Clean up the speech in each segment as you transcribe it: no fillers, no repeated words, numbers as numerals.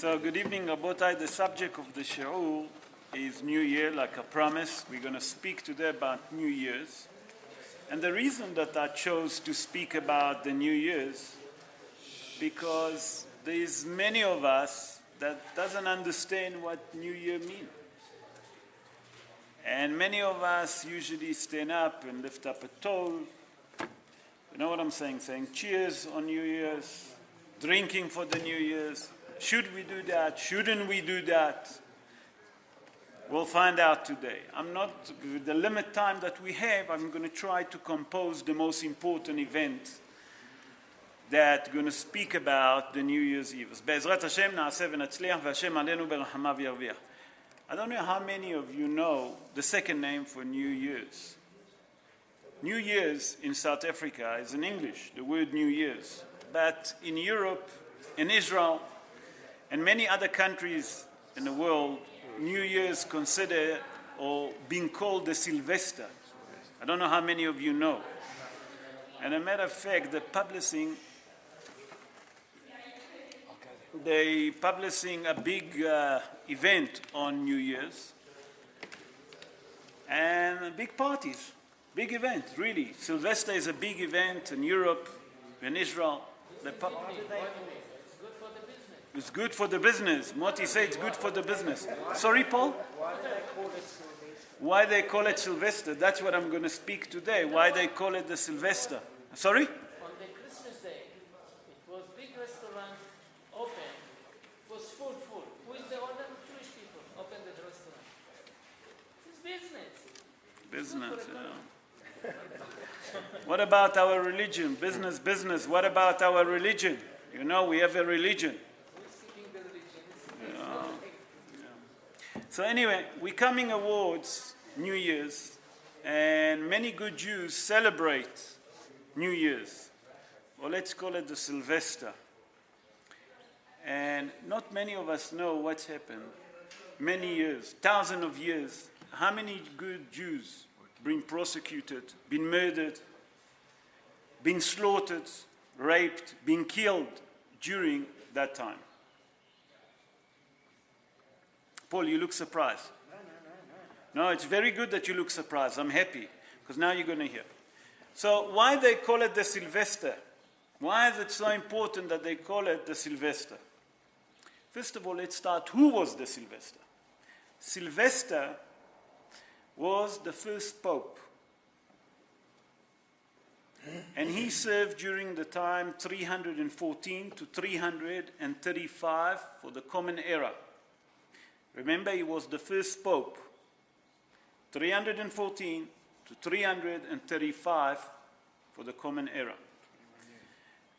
So good evening, Rabotai. The subject of the shiur is New Year, like I promised. We're going to speak today about New Year's. And the reason that I chose to speak about the New Year's, because there's many of us that doesn't understand what New Year means. And many of us usually stand up and lift up a toast. You know what I'm saying? Saying cheers on New Year's, drinking for the New Year's. Should we do that? Shouldn't we do that? We'll find out today. With the limited time that we have, I'm going to try to compose the most important event that going to speak about the New Year's Eve. Be'ezrat Hashem na'aseh v'natzliach v'Hashem alenu berachamav yarviach. I don't know how many of you know the second name for New Year's. New Year's in South Africa is in English, the word New Year's. But in Europe, in Israel, and many other countries in the world, New Year's considered or being called the Sylvester. I don't know how many of you know. And as a matter of fact, they're publishing a big event on New Year's and big parties, big event, really. Sylvester is a big event in Europe, in Israel. It's good for the business. Moti said it's good for the business. Sorry, Paul? Why they call it Sylvester? That's what I'm going to speak today. Why they call it the Sylvester. Sorry? On the Christmas day, it was big restaurant open. It was full. Who is the owner? Jewish people opened the restaurant. It's business. Business, yeah. What about our religion? Business. What about our religion? You know, we have a religion. So anyway, we're coming towards New Year's, and many good Jews celebrate New Year's, or let's call it the Sylvester. And not many of us know what's happened. Many years, thousands of years, how many good Jews been prosecuted, been murdered, been slaughtered, raped, been killed during that time? Paul, you look surprised. No, it's very good that you look surprised. I'm happy, because now you're going to hear. So why they call it the Sylvester? Why is it so important that they call it the Sylvester? First of all, let's start. Who was the Sylvester? Sylvester was the first pope. And he served during the time 314 to 335 for the Common Era. Remember, he was the first pope, 314 to 335 for the Common Era.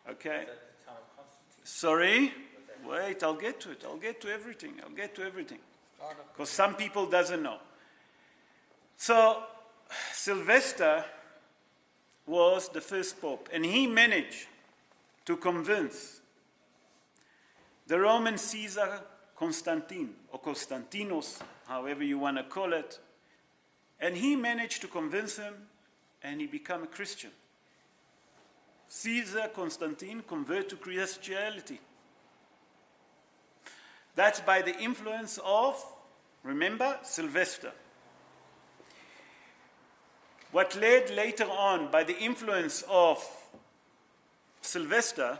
Okay? Sorry? Wait, I'll get to it. I'll get to everything. Because some people doesn't know. So, Sylvester was the first pope, and he managed to convince the Roman Caesar Constantine, or Constantinos, however you want to call it, and he managed to convince him, and he became a Christian. Caesar Constantine converted to Christianity. That's by the influence of, remember, Sylvester. What led later on, by the influence of Sylvester,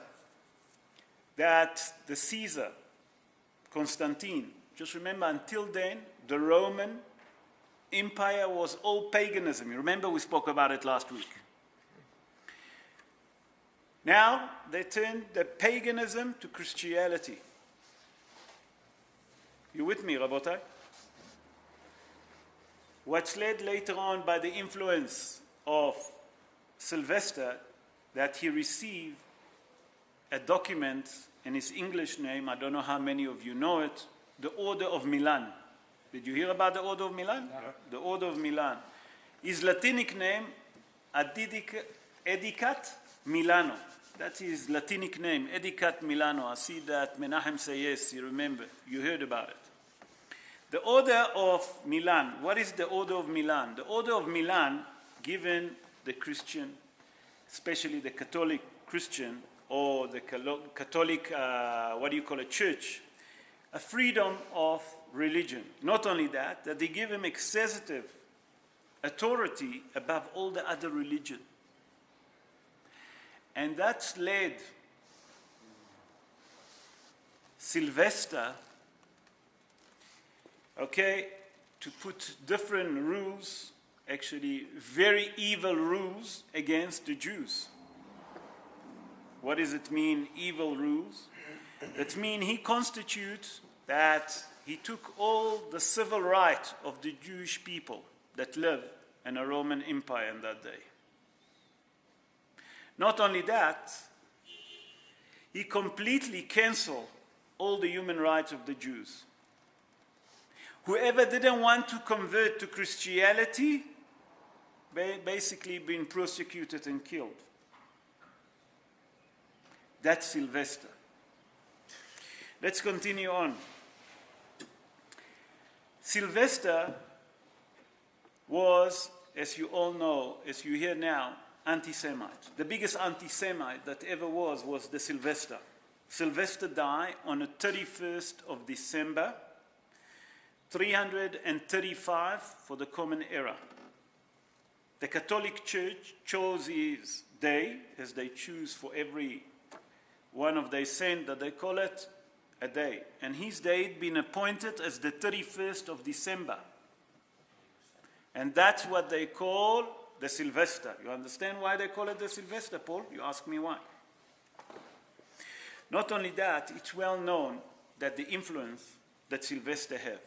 that the Caesar Constantine, just remember, until then, the Roman Empire was all paganism. You remember we spoke about it last week. Now, they turned the paganism to Christianity. You with me, Rabotai? What's led later on by the influence of Sylvester, that he received a document in his English name, I don't know how many of you know it, the Order of Milan. Did you hear about the Order of Milan? Yeah. The Order of Milan. His Latinic name, Edicat Milano. That's his Latinic name, Edicat Milano. I see that Menachem say yes, you remember, you heard about it. The Order of Milan. What is the Order of Milan? The Order of Milan, given the Christian, especially the Catholic Christian, or the Catholic, church, a freedom of religion. Not only that, that they give him excessive authority above all the other religion. And that's led Sylvester, to put different rules, actually very evil rules against the Jews. What does it mean, evil rules? That means he constitutes that he took all the civil right of the Jewish people that live in a Roman Empire in that day. Not only that, he completely canceled all the human rights of the Jews. Whoever didn't want to convert to Christianity, basically been persecuted and killed. That's Sylvester. Let's continue on. Sylvester was, as you all know, as you hear now, anti-Semite. The biggest anti-Semite that ever was the Sylvester. Sylvester died on the 31st of December, 335 for the Common Era. The Catholic Church chose his day, as they choose for every one of their saints that they call it a day. And his day had been appointed as the 31st of December. And that's what they call the Sylvester. You understand why they call it the Sylvester, Paul? You ask me why. Not only that, it's well known that the influence that Sylvester have.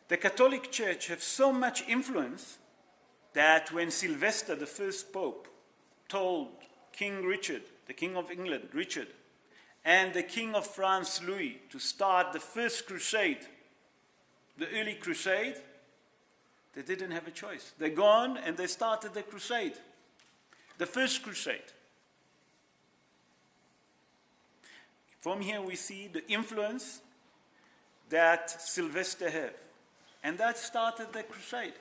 The Catholic Church have so much influence that when Sylvester, the first Pope, told King Richard, the King of England, Richard, and the King of France, Louis, to start the first crusade, the early crusade, they didn't have a choice. They're gone and they started the crusade, the first crusade. From here we see the influence that Sylvester had. And that started the crusade.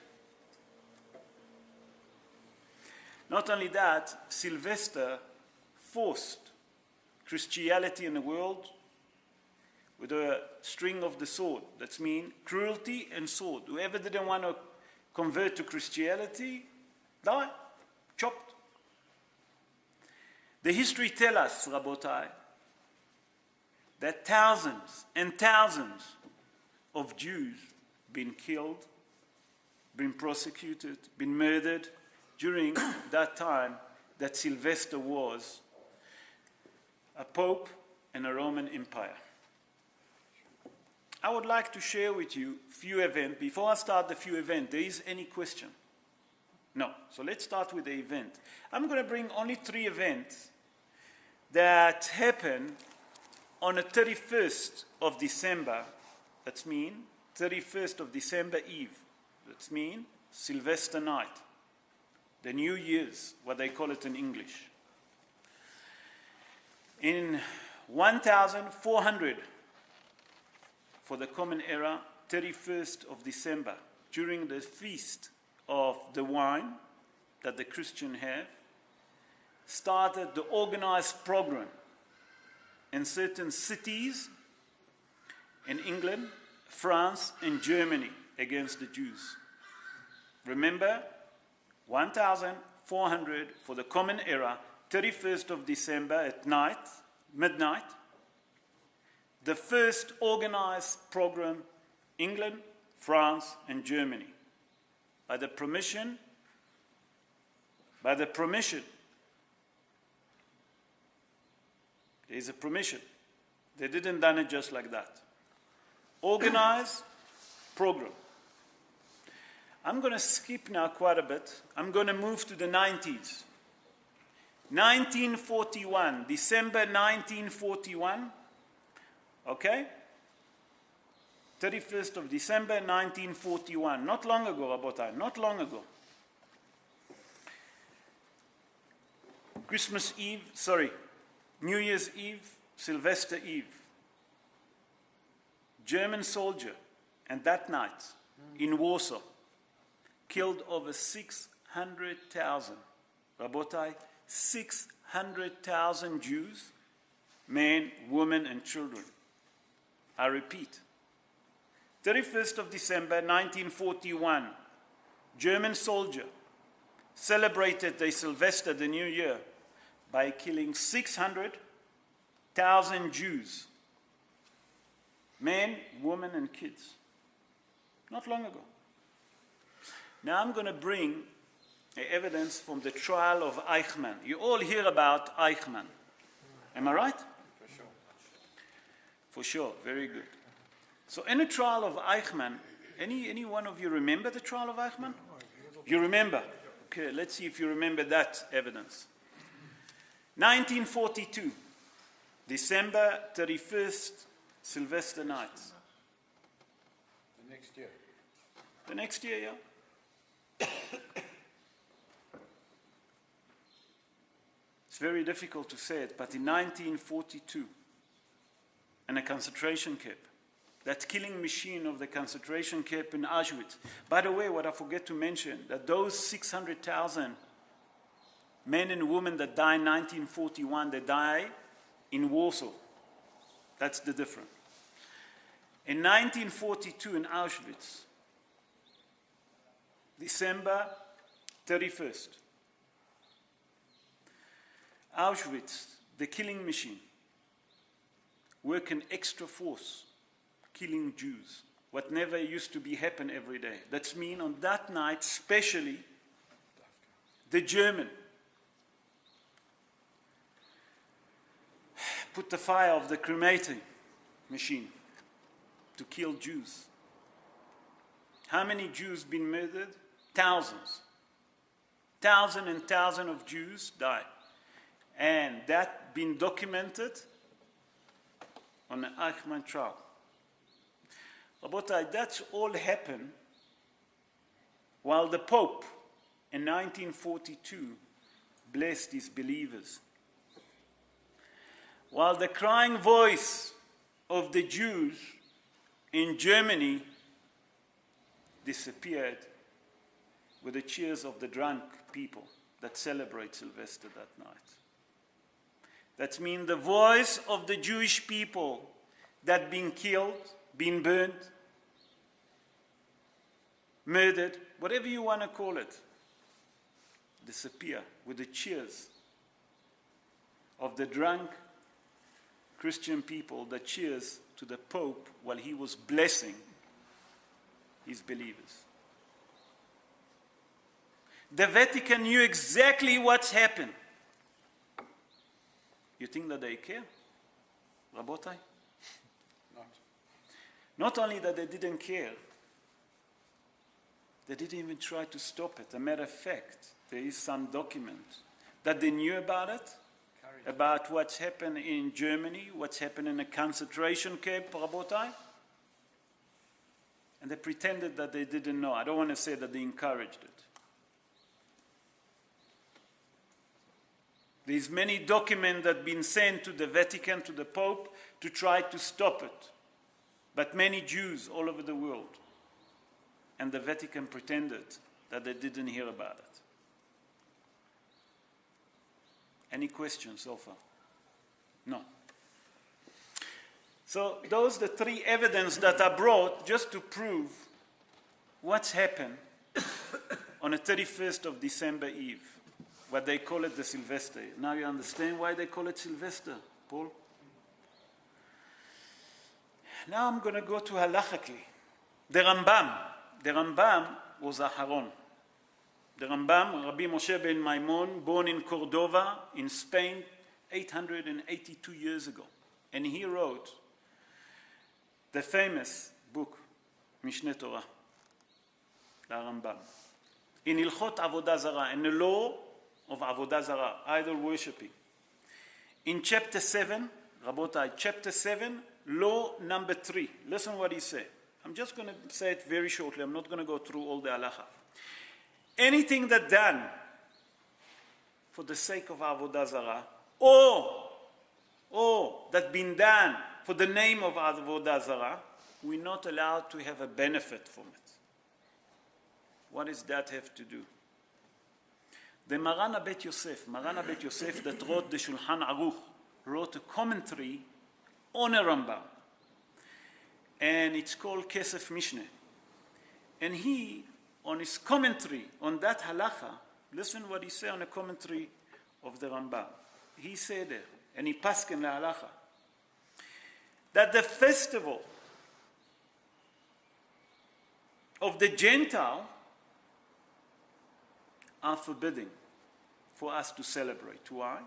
Not only that, Sylvester forced Christianity in the world with a string of the sword. That means cruelty and sword. Whoever didn't want to convert to Christianity, die, chopped. The history tells us, Rabotai, that thousands and thousands of Jews been killed, been prosecuted, been murdered during that time that Sylvester was a pope in a Roman Empire. I would like to share with you a few events. Before I start the few events, there is any question? No. So let's start with the event. I'm going to bring only 3 events that happened on the 31st of December. That means 31st of December Eve. That means Sylvester night. The New Year's, what they call it in English. In 1400, for the Common Era, 31st of December, during the feast of the wine that the Christians have, started the organized program in certain cities in England, France, and Germany against the Jews. Remember, 1400 for the Common Era, 31st of December at night, midnight, the first organized program, England, France, and Germany. By the permission, there is a permission. They didn't done it just like that. Organized program. I'm going to skip now quite a bit. I'm going to move to the 90s. 1941, December 1941, okay? 31st of December 1941, not long ago, Rabotai, not long ago. New Year's Eve, Sylvester Eve. German soldier, and that night, in Warsaw, killed over 600,000, Rabotai, 600,000 Jews, men, women, and children. I repeat, 31st of December 1941, German soldier celebrated the Sylvester, the New Year, by killing 600,000 Jews, men, women, and kids, not long ago. Now I'm going to bring evidence from the trial of Eichmann. You all hear about Eichmann. Am I right? For sure. For sure, very good. So in the trial of Eichmann, any one of you remember the trial of Eichmann? You remember? Okay, let's see if you remember that evidence. 1942, December 31st, Sylvester night. The next year. The next year, yeah. It's very difficult to say it, but in 1942, in a concentration camp, that killing machine of the concentration camp in Auschwitz. By the way, what I forget to mention, that those 600,000 men and women that died in 1941, they died in Warsaw. That's the difference. In 1942 in Auschwitz, December 31st, Auschwitz, the killing machine, working extra force, killing Jews, what never used to be happen every day. That's mean on that night, especially, the German put the fire of the cremating machine to kill Jews. How many Jews been murdered? Thousands. Thousands and thousands of Jews died. And that been documented on the Eichmann trial. Rabotai, that's all happened while the Pope in 1942 blessed his believers. While the crying voice of the Jews in Germany disappeared with the cheers of the drunk people that celebrate Sylvester that night. That means the voice of the Jewish people that been killed, been burned, murdered, whatever you want to call it, disappear with the cheers of the drunk Christian people that cheers to the Pope while he was blessing his believers. The Vatican knew exactly what's happened. You think that they care? Rabotai? Not only that they didn't care, they didn't even try to stop it. As a matter of fact, there is some document that they knew about it, about what's happened in Germany, what's happened in a concentration camp, Rabotai, and they pretended that they didn't know. I don't want to say that they encouraged it. There's many documents that have been sent to the Vatican, to the Pope, to try to stop it. But many Jews all over the world, and the Vatican pretended that they didn't hear about it. Any questions so far? No. So those are the three evidence that I brought just to prove what's happened on the 31st of December Eve, what they call it the Sylvester. Now you understand why they call it Sylvester, Paul? Now I'm going to go to halachically. The Rambam was Aharon. The Rambam, Rabbi Moshe ben Maimon, born in Cordova, in Spain, 882 years ago. And he wrote the famous book, Mishneh Torah, the Rambam. In Ilchot Avodah Zarah, in the law of Avodah Zarah, idol worshipping. In chapter 7, Rabotai, chapter 7, law number 3. Listen what he said. I'm just going to say it very shortly. I'm not going to go through all the halacha. Anything that done for the sake of Avodah Zarah, or that been done for the name of Avodah Zarah, we're not allowed to have a benefit from it. What does that have to do? The Maran Bet Yosef that wrote the Shulchan Aruch, wrote a commentary on a Rambam. and it's called Kesef Mishneh. And he, on his commentary on that halacha, listen what he said on the commentary of the Rambam. He said there, and he paskin la halacha, that the festival of the Gentile are forbidden for us to celebrate. Why?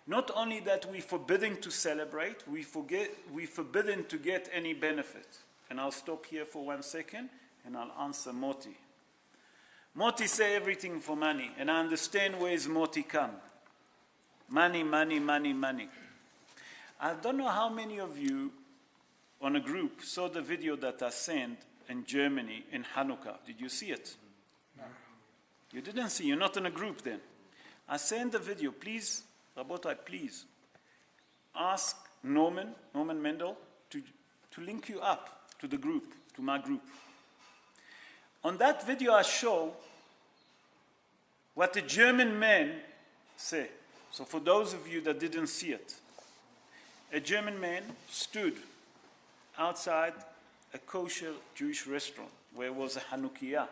Not only that we forbidden to celebrate, we forbidden to get any benefit. And I'll stop here for 1 second and I'll answer Moti. Moti say everything for money, and I understand where his Moti come. Money, money, money, money. I don't know how many of you on a group saw the video that I sent in Germany in Hanukkah. Did you see it? No. You didn't see. You're not in a group then. I sent the video. Please, Rabotai, please ask Norman Mendel to link you up to the group, to my group. On that video I show what the German men say. So for those of you that didn't see it, a German man stood outside a kosher Jewish restaurant where it was a Hanukkah.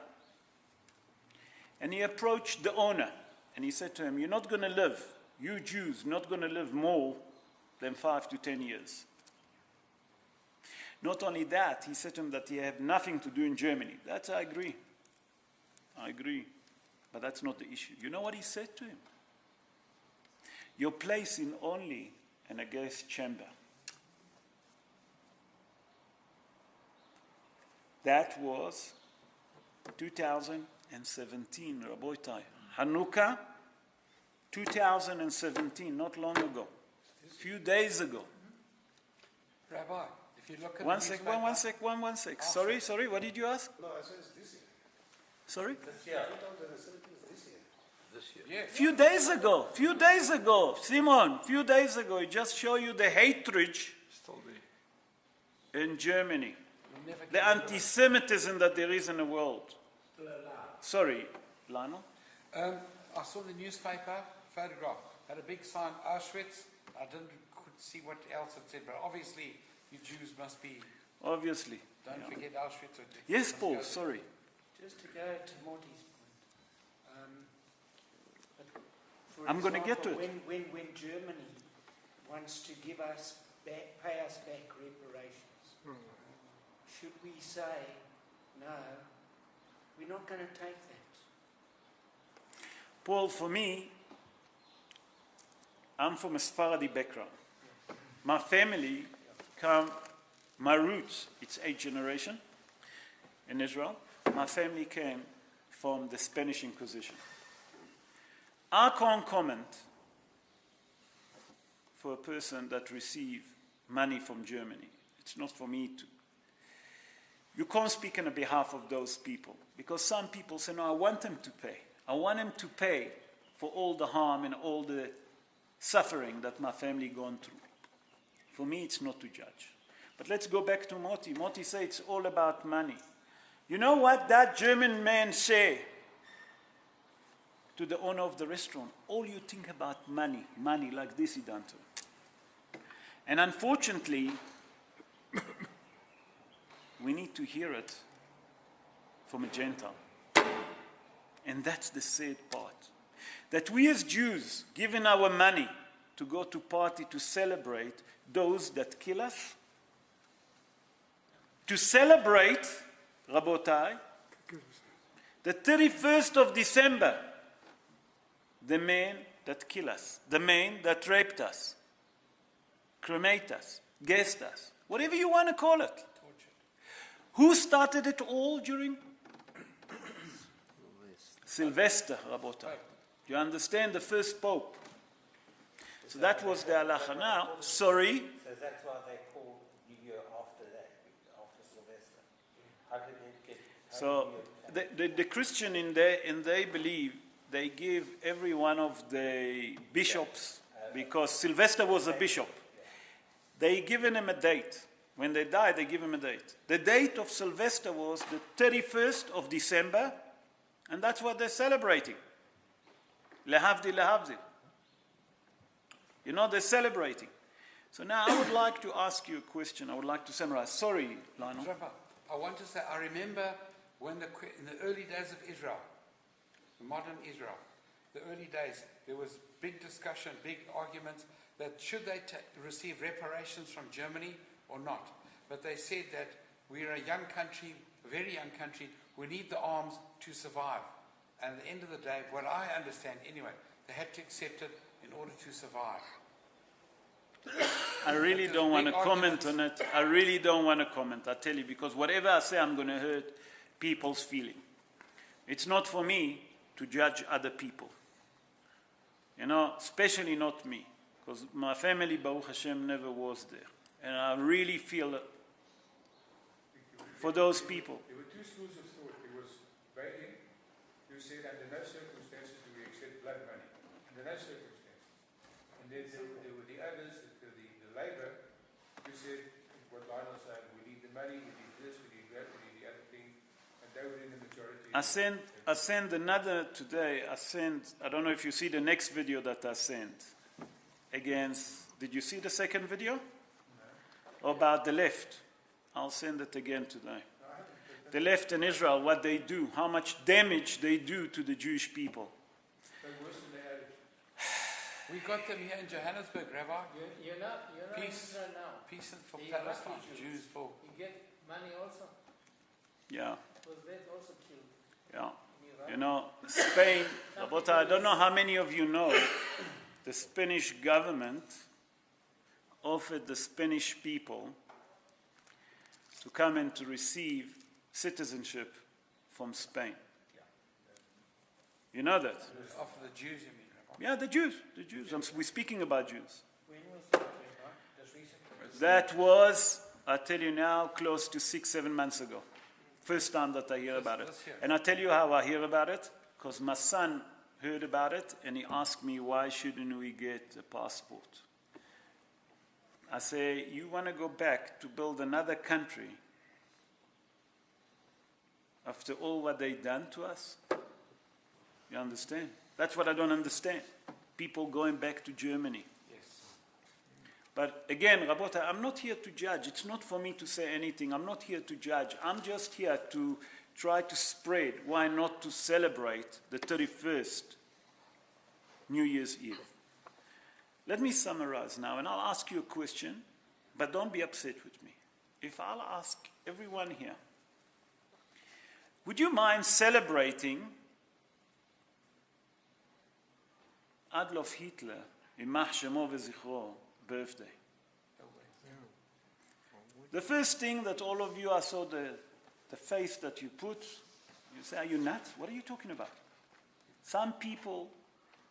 And he approached the owner and he said to him, you're not going to live, you Jews, not going to live more than 5 to 10 years. Not only that, he said to him that he had nothing to do in Germany. That I agree. I agree. But that's not the issue. You know what he said to him? Your place in only in a gas chamber. That was 2017, Rabotai. Hanukkah, 2017, not long ago. A few days ago. Rabbi, if you look at One sec. Sorry, what did you ask? No, I said it's this year. Sorry? This year. 2017 is this year. this year. Yeah. Few days ago, Simon, few days ago, I just show you the hatred Still there. in Germany. We'll never The get rid of it. anti-Semitism that there is in the world. Sorry, Lionel. I saw the newspaper photograph. Had a big sign, Auschwitz. I could see what else it said, but obviously you Jews must be. Obviously. Don't forget Auschwitz. Yes, Paul, sorry. Just to go to Monty's point, for I'm gonna get to example, it. When Germany wants to give us back, pay us back reparations, should we say, no, we're not going to take that? Paul, for me, I'm from a Sephardi background. My family my roots, it's 8th generation in Israel. My family came from the Spanish Inquisition. I can't comment for a person that received money from Germany. It's not for me to. You can't speak on behalf of those people, because some people say, no, I want them to pay. I want them to pay for all the harm and all the suffering that my family gone through. For me, it's not to judge. But let's go back to Moti. Moti said it's all about money. You know what that German man said to the owner of the restaurant? All you think about money, like this he done to him. And unfortunately, we need to hear it from a Gentile. And that's the sad part. That we as Jews, giving our money to go to party to celebrate those that kill us, to celebrate, Rabotai, the 31st of December, the man that killed us, the man that raped us, cremate us, gassed us, whatever you want to call it. Who started it all during? Sylvester, Rabotai. You understand, the first pope. So that was the halacha. Now, sorry. So that's why they call New Year after that, after Sylvester. How did it get? So the Christian in they believe they give every one of the bishops, because Sylvester was a bishop. They given him a date. When they died, they give him a date. The date of Sylvester was the 31st of December, and that's what they're celebrating. Lehavdil, lehavdil. You know, they're celebrating. So now I would like to ask you a question. I would like to summarize. Sorry, Lionel. Rabbi, I want to say, I remember when in the early days of Israel, modern Israel, the early days, there was big discussion, big arguments that should they receive reparations from Germany or not. But they said that we're a young country, a very young country, we need the arms to survive. And at the end of the day, what I understand anyway, they had to accept it in order to survive. I really don't want to comment on it. I really don't want to comment, I tell you, because whatever I say, I'm going to hurt people's feeling. It's not for me to judge other people. You know, especially not me, because my family, Baruch Hashem, never was there. And I really feel for those people. There were two schools of thought. There was Rabbi, who said, under no circumstances do we accept blood money. Under no circumstances. And then there were the others, the Labour, who said, what Lionel said, we need the money, we need this, we need that, we need the other thing. And they were in the majority. I sent another today. I don't know if you see the next video that I sent. Did you see the second video? No. About the left. I'll send it again today. The left in Israel, what they do, how much damage they do to the Jewish people. We got them here in Johannesburg, Rabbi. You're not in Peace. Israel now. Peace for The Palestine, Iraqi Jews for. You get money also. Yeah. Was that also killed? Yeah. in Iraq? You know, Spain, but I don't know how many of you know, the Spanish government offered the Spanish people to come and to receive citizenship from Spain. You know that? Offer the Jews, you mean, Rabbi? Yeah, the Jews. We're speaking about Jews. When was that? Just recently? That was, I tell you now, close to 6-7 months ago. First time that I hear about it. And I tell you how I hear about it, because my son heard about it, and he asked me, why shouldn't we get a passport? I say, you want to go back to build another country after all what they've done to us? You understand? That's what I don't understand. People going back to Germany. Yes. But again, Rabota, I'm not here to judge. It's not for me to say anything. I'm not here to judge. I'm just here to try to spread why not to celebrate the 31st New Year's Eve. Let me summarize now, and I'll ask you a question, but don't be upset with me. If I'll ask everyone here, would you mind celebrating Adolf Hitler, Yimach Shemo v'Zichro, birthday? The first thing that all of you, I saw the face that you put, you say, are you nuts? What are you talking about? Some people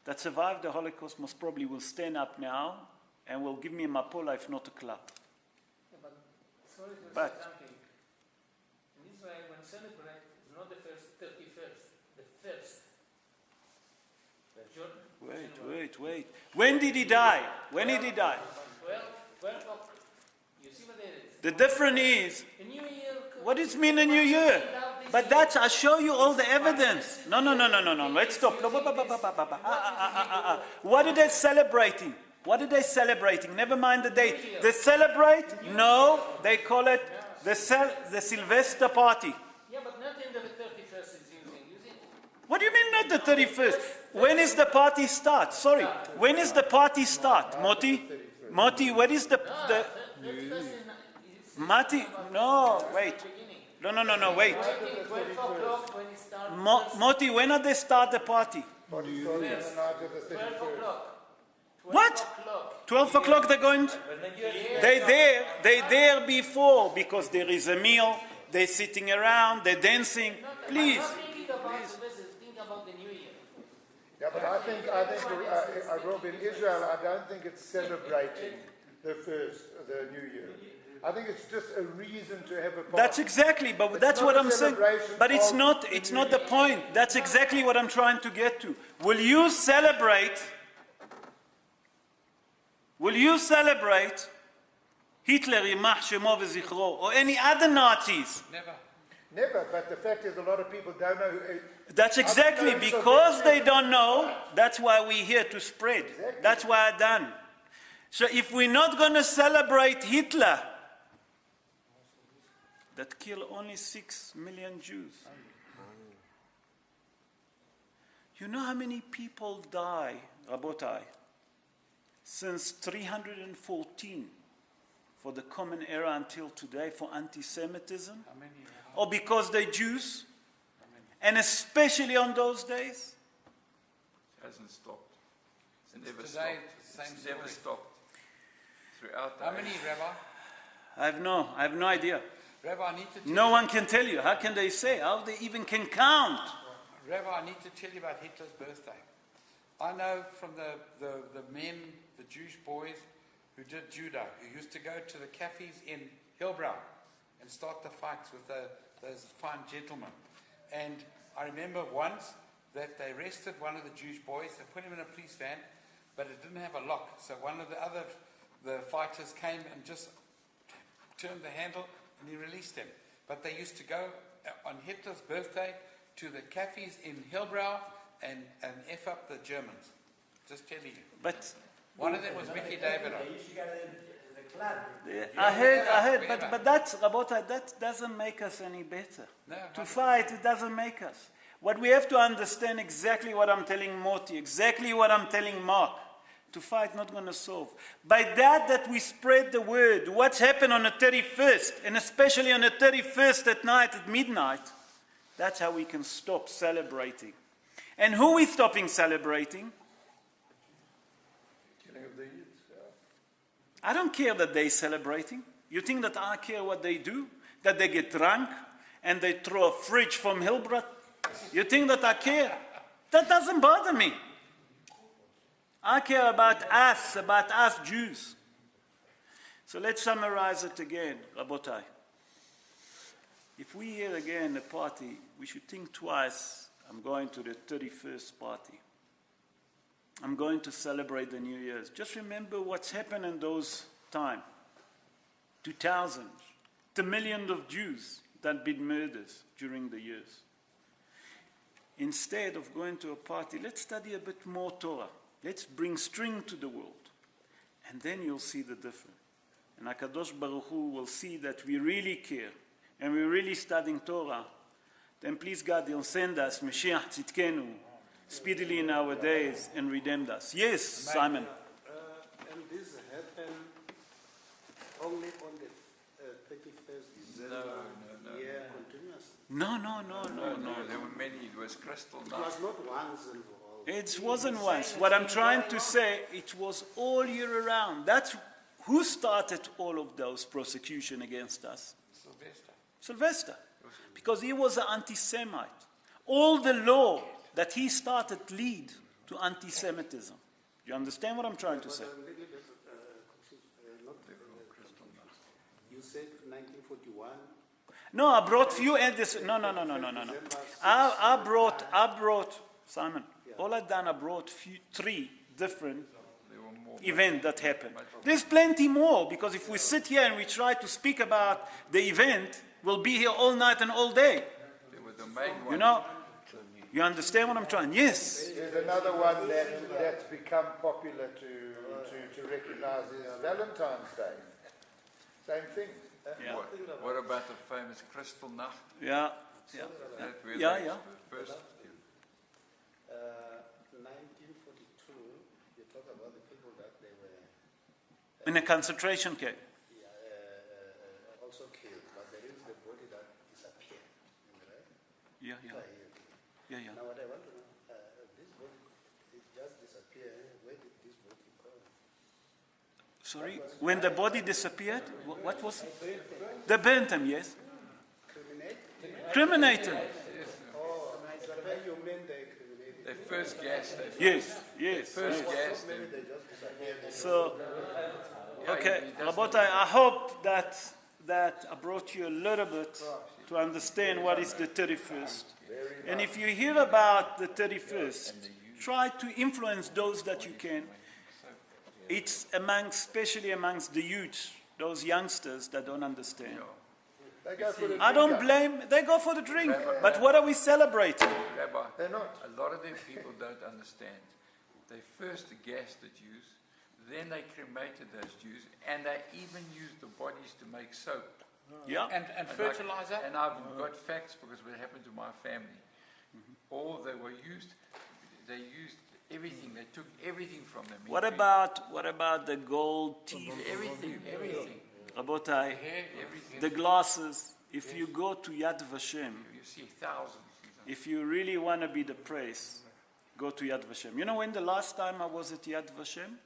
that survived the Holocaust most probably will stand up now and will give me a mapola, if not a clap. Yeah, but sorry to But- say something. In Israel, when celebrate, it's not the first 31st, the first. Wait. When did he die? When did he die? 12 o'clock. You see what it is? The difference is, A new year. what does it mean a new year? But that's, I show you all the evidence. No. Let's stop. No, What are they celebrating? What are they celebrating? Never mind the date. They celebrate? No, they call it the Sylvester party. Yeah, but not in the 31st is using. What do you mean not the 31st? When is the party start? Sorry. When is the party start? Moti, when is the Mati? No, wait. No, wait. 12 o'clock when it starts. Moti, when are they start the party? 12 o'clock. What? 12 o'clock they're going to... They're there before, because there is a meal, they're sitting around, they're dancing. Please. I'm not thinking about the business, think about the new year. Yeah, but I think, Rob, in Israel, I don't think it's celebrating the New Year. I think it's just a reason to have a party. That's exactly, but It's that's not what a I'm saying. celebration But it's of not the the point. That's exactly what I'm trying to get to. Will you celebrate Hitler, Yimach Shemo v'Zichro, or any other Nazis? Never, but the fact is a lot of people don't know who... That's exactly, because they don't know, that's why we're here to spread. That's why I done. So if we're not going to celebrate Hitler, that killed only 6 million Jews, you know how many people die, Rabotai, since 314 for the Common Era until today for anti-Semitism? How many? Or because they're Jews? And especially on those days? It hasn't stopped. It's never Today, stopped. it's the same It's never story. stopped. Throughout the How many, age. Rabbi? I have no idea. Rabbi, I need to tell No you, one can tell you. How can they say? How they even can count? Rabbi, I need to tell you about Hitler's birthday. I know from the men, the Jewish boys who did judo, who used to go to the cafes in Hillbrow and start the fights with those fine gentlemen. And I remember once that they arrested one of the Jewish boys, they put him in a police van, but it didn't have a lock. So one of the fighters came and just turned the handle and he released him. But they used to go on Hitler's birthday to the cafes in Hillbrow and F up the Germans. Just telling you. But One of them was Mickey David. They used to go to the club. I heard, but that's, Rabota, that doesn't make us any better. No, To fight, it doesn't make us. What we have to understand exactly what I'm telling Morty, exactly what I'm telling Mark. To fight, not going to solve. By that we spread the word, what's happened on the 31st, and especially on the 31st at night, at midnight, that's how we can stop celebrating. And who is stopping celebrating? Killing of the youth. I don't care that they're celebrating. You think that I care what they do? That they get drunk and they throw a fridge from Hillbrow? You think that I care? That doesn't bother me. I care about us Jews. So let's summarize it again, Rabotai. If we hear again a party, we should think twice. I'm going to the 31st party. I'm going to celebrate the New Year's. Just remember what's happened in those times. 2000, the millions of Jews that been murdered during the years. Instead of going to a party, let's study a bit more Torah. Let's bring string to the world. And then you'll see the difference. And HaKadosh Baruch Hu will see that we really care and we're really studying Torah. Then please God, He'll send us Mashiach Tzidkenu speedily in our days and redeem us. Yes, Simon. And this happened only on the 31st December. No. Yeah, continuously. No. There were many. It was crystal It night. was not once and for all. It wasn't once. What I'm trying to say, it was all year around. That's who started all of those prosecution against us? Sylvester. Because he was an anti-Semite. All the law that he started lead to anti-Semitism. You understand what I'm trying to say? I'm a little bit confused. You said 1941. No, I brought few edits. No. I brought, Simon, all I done, I brought three different events that happened. There's plenty more, because if we sit here and we try to speak about the event, we'll be here all night and all day. There was the main one. You know? You understand what I'm trying? Yes. There's another one that's become popular to recognize is Valentine's Day. Same thing. Yeah. What about the famous Crystal Nacht? Yeah. That where Yeah, they yeah. First, 1942, you talk about the people that they were In a concentration camp. also killed, but there is the body that disappeared. Right? Yeah. Now what I want to know, this body, it just disappeared. Where did this body go? Sorry? When the body disappeared, what was it? The burnt him, yes. Criminated. Oh, so when you mean they criminated. they first gassed. Yes. First gassed them. They just disappeared. So, okay, Rabotai, I hope that I brought you a little bit to understand what is the 31st. And if you hear about the 31st, try to influence those that you can. It's especially amongst the youth, those youngsters that don't understand. They go for the I don't drink-up. blame, they go for the drink. But what are we celebrating? Rabbi, They're not. a lot of them people don't understand. They first gassed the Jews, then they cremated those Jews, and they even used the bodies to make soap. Yeah. And fertilizer? And I've got facts because what happened to my family. All they used everything. They took everything from them. What about the gold teeth? Everything. Rabotai, Everything. the glasses. If you go to Yad Vashem, You see thousands. if you really want to be the praise, go to Yad Vashem. You know when the last time I was at Yad Vashem?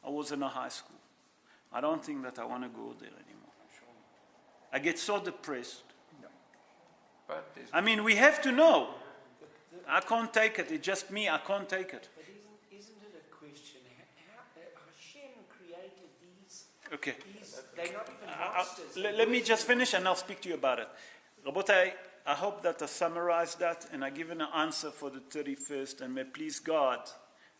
I was in a high school. I don't think that I want to go there anymore. I get so depressed. But there's I mean, we have to know. I can't take it. It's just me. I can't take it. But isn't it a question? How Hashem created these? Okay. They're not even monsters. Let me just finish and I'll speak to you about it. Rabotai, I hope that I summarized that and I given an answer for the 31st, and may please God,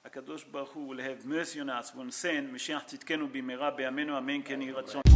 HaKadosh Baruch Hu will have mercy on us, will send, Mashiach Tzidkenu b'meira b'yameinu, amen, ken yhi ratzon.